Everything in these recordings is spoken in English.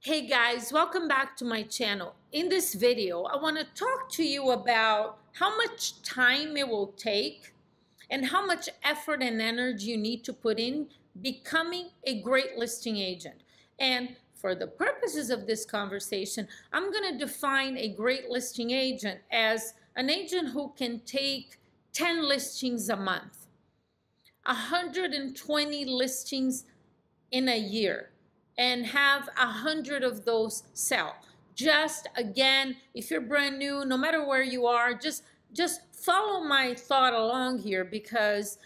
Hey guys, welcome back to my channel. In this video, I want to talk to you about how much time it will take and how much effort and energy you need to put in becoming a great listing agent. And for the purposes of this conversation, I'm going to define a great listing agent as an agent who can take 10 listings a month, 120 listings in a year, and have 100 of those sell. Just again, if you're brand new, no matter where you are, just follow my thought along here, because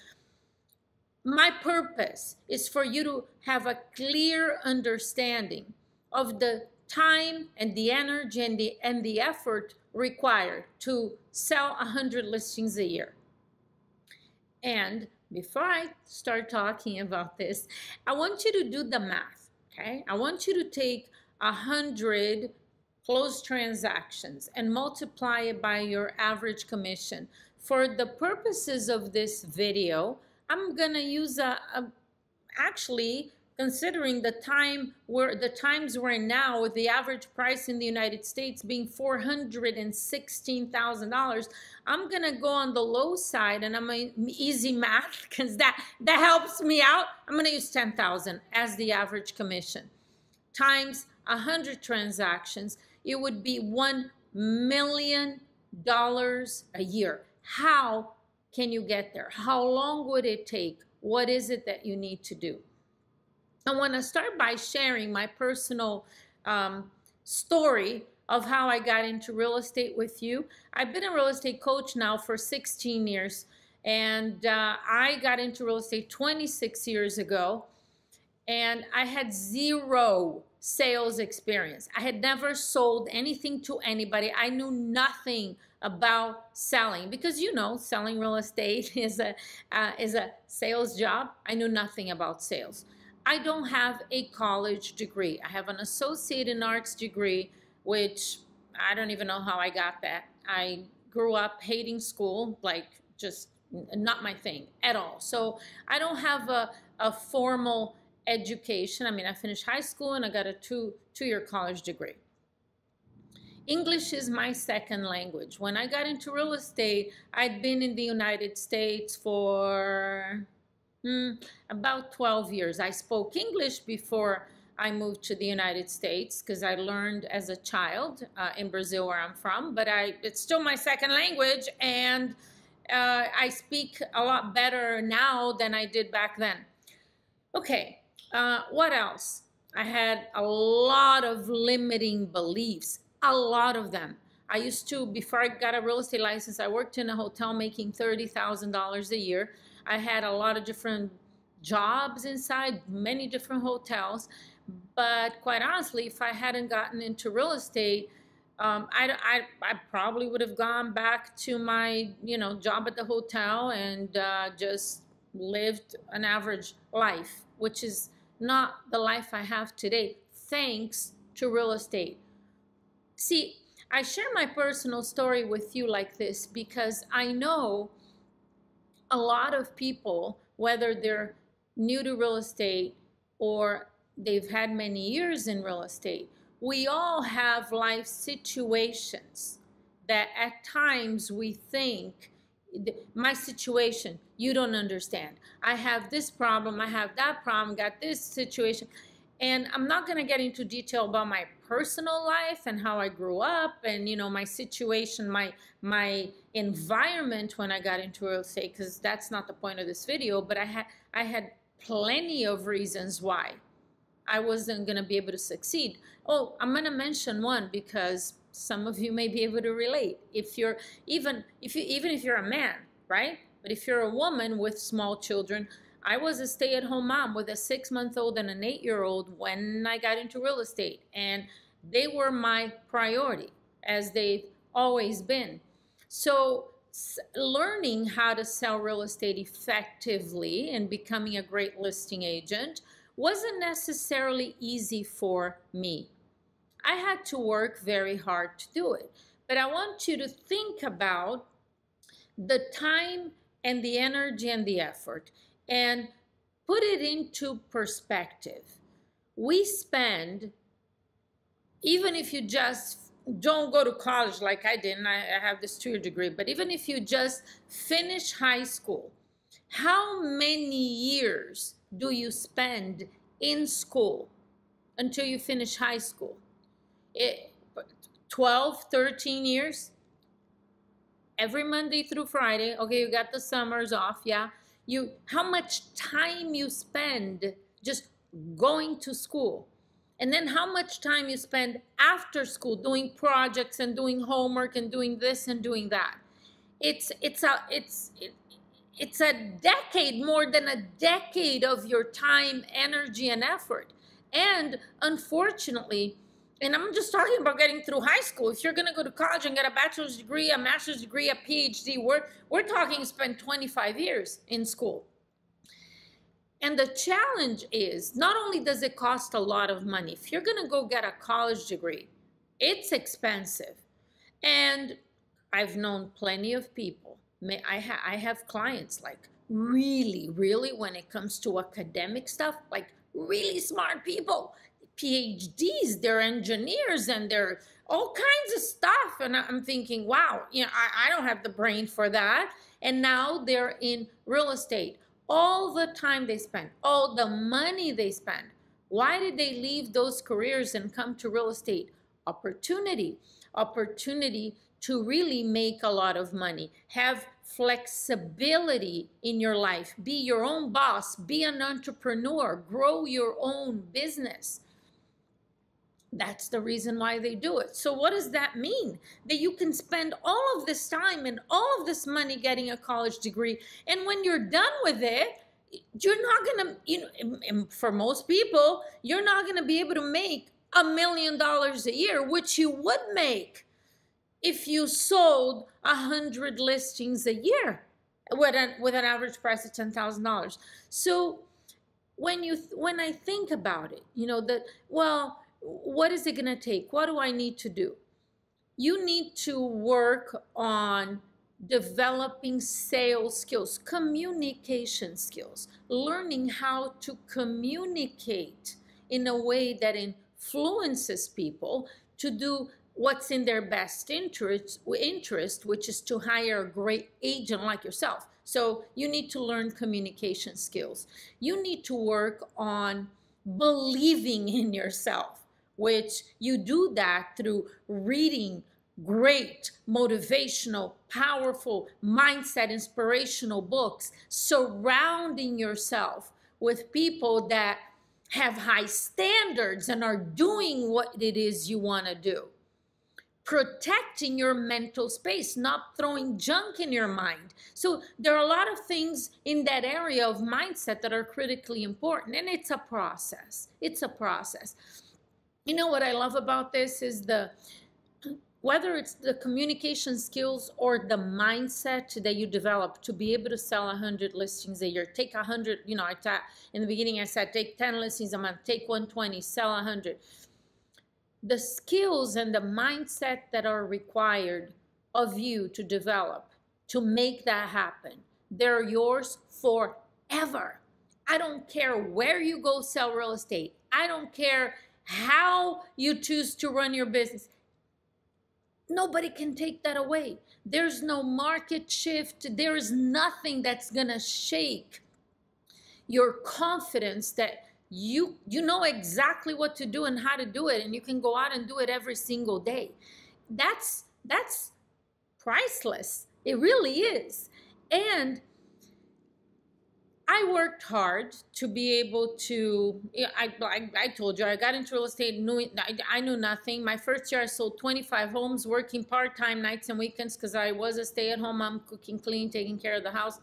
my purpose is for you to have a clear understanding of the time and the energy and the effort required to sell 100 listings a year. And before I start talking about this, I want you to do the math. Okay, I want you to take 100 closed transactions and multiply it by your average commission. For the purposes of this video, I'm gonna use actually, considering the times we're in now, with the average price in the United States being $416,000, I'm gonna go on the low side, and I'm gonna easy math because that helps me out. I'm gonna use 10,000 as the average commission times 100 transactions. It would be $1 million a year. How can you get there? How long would it take? What is it that you need to do? I want to start by sharing my personal story of how I got into real estate with you. I've been a real estate coach now for 16 years, and I got into real estate 26 years ago, and I had zero sales experience. I had never sold anything to anybody. I knew nothing about selling, because selling real estate is a sales job. I knew nothing about sales. I don't have a college degree. I have an associate in arts degree, which I don't even know how I got that. I grew up hating school, like just not my thing at all. So I don't have a formal education. I mean, I finished high school and I got a two-year college degree. English is my second language. When I got into real estate, I'd been in the United States for about 12 years. I spoke English before I moved to the United States, because I learned as a child in Brazil, where I'm from, but it's still my second language, and I speak a lot better now than I did back then. Okay, what else? I had a lot of limiting beliefs, a lot of them. I used to, before I got a real estate license, I worked in a hotel making $30,000 a year. I had a lot of different jobs inside many different hotels, but quite honestly, if I hadn't gotten into real estate, I probably would have gone back to my job at the hotel and just lived an average life, which is not the life I have today, thanks to real estate. See, I share my personal story with you like this because I know a lot of people, whether they're new to real estate or they've had many years in real estate, we all have life situations that at times we think, my situation, you don't understand. I have this problem, I have that problem, got this situation. And I'm not going to get into detail about my personal life and how I grew up and, my situation, my environment when I got into real estate, because that's not the point of this video. But I had plenty of reasons why I wasn't going to be able to succeed. Oh, I'm going to mention one because some of you may be able to relate. Even if you're a man, right? But if you're a woman with small children, I was a stay-at-home mom with a 6-month-old and an 8-year-old when I got into real estate, and they were my priority, as they've always been. So learning how to sell real estate effectively and becoming a great listing agent wasn't necessarily easy for me. I had to work very hard to do it. But I want you to think about the time and the energy and the effort, and put it into perspective. We spend even if you just don't go to college like I did, and I have this 2-year degree, but even if you just finish high school, how many years do you spend in school until you finish high school? 12, 13 years? Every Monday through Friday. Okay, you got the summers off, yeah. How much time you spend just going to school? And then how much time you spend after school doing projects and doing homework and doing this and doing that. It's a decade, more than a decade of your time, energy, and effort. And unfortunately, and I'm just talking about getting through high school. If you're going to go to college and get a bachelor's degree, a master's degree, a PhD, we're talking spend 25 years in school. And the challenge is, not only does it cost a lot of money, if you're going to go get a college degree, it's expensive. And I've known plenty of people. I have clients like really, when it comes to academic stuff, like really smart people, PhDs, they're engineers, and they're all kinds of stuff. And I'm thinking, wow, I don't have the brain for that. And now they're in real estate. All the time they spend, all the money they spend. Why did they leave those careers and come to real estate? Opportunity to really make a lot of money, have flexibility in your life, be your own boss, be an entrepreneur, grow your own business. That's the reason why they do it. So what does that mean? That you can spend all of this time and all of this money getting a college degree, and when you're done with it, you're not going to, for most people, you're not going to be able to make $1 million a year, which you would make if you sold 100 listings a year with an average price of $10,000. So when I think about it, what is it going to take? What do I need to do? You need to work on developing sales skills, communication skills, learning how to communicate in a way that influences people to do what's in their best interest, which is to hire a great agent like yourself. So you need to learn communication skills. You need to work on believing in yourself, which you do that through reading great, motivational, powerful, mindset, inspirational books, surrounding yourself with people that have high standards and are doing what it is you want to do. Protecting your mental space, not throwing junk in your mind. So there are a lot of things in that area of mindset that are critically important, and it's a process. It's a process. You know what I love about this is whether it's the communication skills or the mindset that you develop to be able to sell 100 listings a year. Take 100, in the beginning I said take 10 listings a month, take 120, sell 100. The skills and the mindset that are required of you to develop to make that happen, they're yours forever. I don't care where you go sell real estate. I don't care how you choose to run your business. Nobody can take that away. There's no market shift. There is nothing that's going to shake your confidence that you know exactly what to do and how to do it, and you can go out and do it every single day. That's priceless. It really is. And I worked hard to be able to, I told you, I got into real estate, I knew nothing. My first year I sold 25 homes, working part-time nights and weekends because I was a stay-at-home mom, cooking, cleaning, taking care of the house,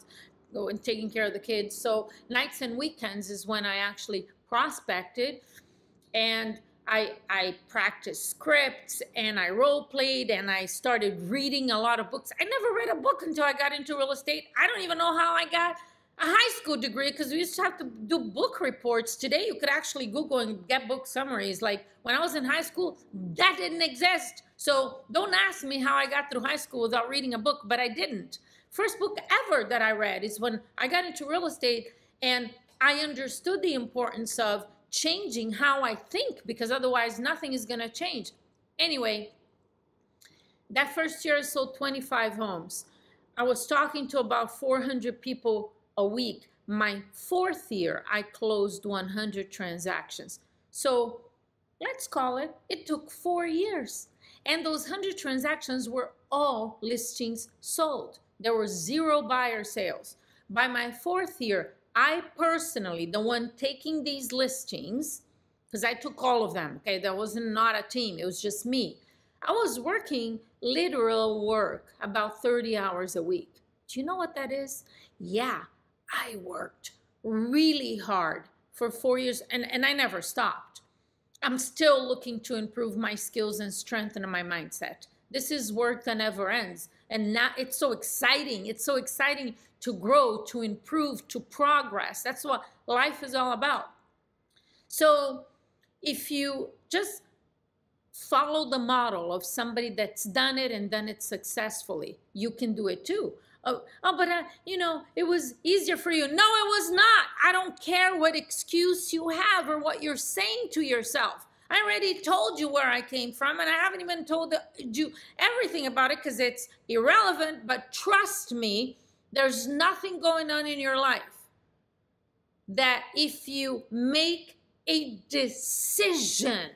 and taking care of the kids. So nights and weekends is when I actually prospected, and I practiced scripts, and I role played, and I started reading a lot of books. I never read a book until I got into real estate. I don't even know how I got a high school degree because we used to have to do book reports. Today you could actually Google and get book summaries. Like when I was in high school, that didn't exist. So don't ask me how I got through high school without reading a book, but I didn't. First book ever that I read is when I got into real estate, and I understood the importance of changing how I think, because otherwise nothing is going to change. Anyway, that first year I sold 25 homes. I was talking to about 400 people a week. My fourth year, I closed 100 transactions. So let's call it, it took 4 years. And those 100 transactions were all listings sold. There were 0 buyer sales. By my fourth year, I personally, the one taking these listings, because I took all of them, okay? That was not a team, it was just me. I was working literal work, about 30 hours a week. Do you know what that is? Yeah, I worked really hard for 4 years, and I never stopped. I'm still looking to improve my skills and strengthen my mindset. This is work that never ends. And now it's so exciting. It's so exciting to grow, to improve, to progress. That's what life is all about. So if you just follow the model of somebody that's done it and done it successfully, you can do it too. But you know, it was easier for you. No, it was not. I don't care what excuse you have or what you're saying to yourself. I already told you where I came from, and I haven't even told you everything about it because it's irrelevant. But trust me, there's nothing going on in your life that if you make a decision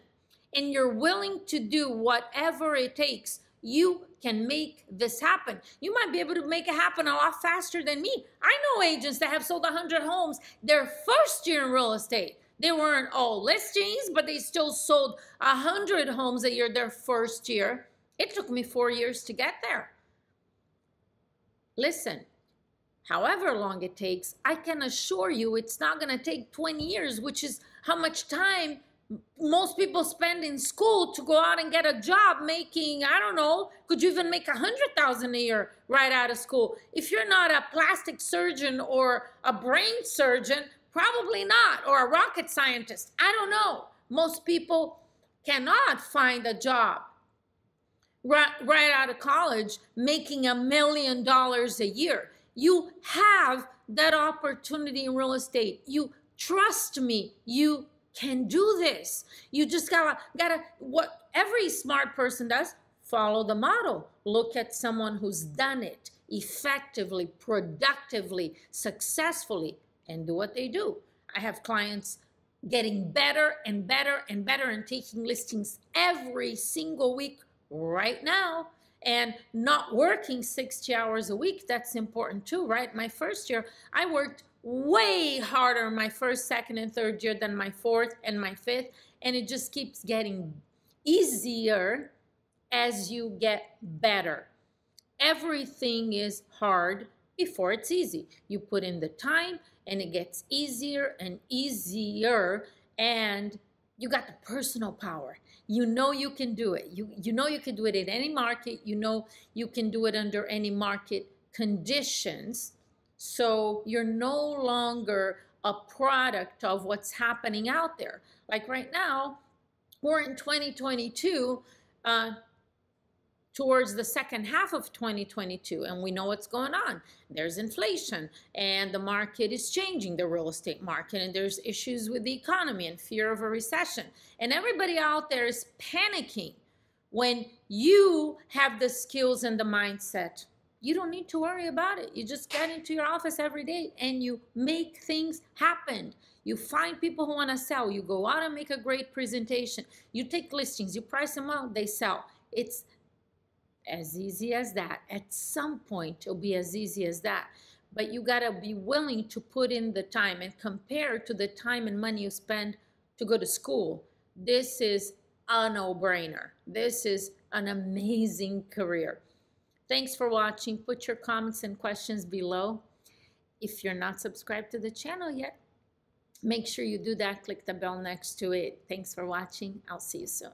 and you're willing to do whatever it takes, you can make this happen. You might be able to make it happen a lot faster than me. I know agents that have sold 100 homes their first year in real estate. They weren't all listings, but they still sold 100 homes a year their first year. It took me 4 years to get there. Listen, however long it takes, I can assure you it's not going to take 20 years, which is how much time most people spend in school to go out and get a job making, I don't know, could you even make $100,000 a year right out of school? If you're not a plastic surgeon or a brain surgeon, probably not, or a rocket scientist. I don't know. Most people cannot find a job right out of college making $1 million a year. You have that opportunity in real estate. You trust me, you can do this. You just gotta, what every smart person does, follow the model. Look at someone who's done it effectively, productively, successfully, and do what they do. I have clients getting better and better and better and taking listings every single week right now and not working 60 hours a week. That's important too, right? My first year, I worked way harder my first, second, and third year than my fourth and my fifth, and it just keeps getting easier as you get better. Everything is hard before it's easy. You put in the time and it gets easier and easier, and you got the personal power. You know you can do it. You know you can do it in any market. You know you can do it under any market conditions. So you're no longer a product of what's happening out there. Like right now, we're in 2022, towards the second half of 2022, and we know what's going on. There's inflation, and the market is changing, the real estate market, and there's issues with the economy and fear of a recession. And everybody out there is panicking. When you have the skills and the mindset, you don't need to worry about it. You just get into your office every day and you make things happen. You find people who want to sell. You go out and make a great presentation. You take listings, you price them out, they sell. It's as easy as that. At some point, it'll be as easy as that. But you got to be willing to put in the time, and compare to the time and money you spend to go to school. This is a no-brainer. This is an amazing career. Thanks for watching. Put your comments and questions below. If you're not subscribed to the channel yet, make sure you do that. Click the bell next to it. Thanks for watching. I'll see you soon.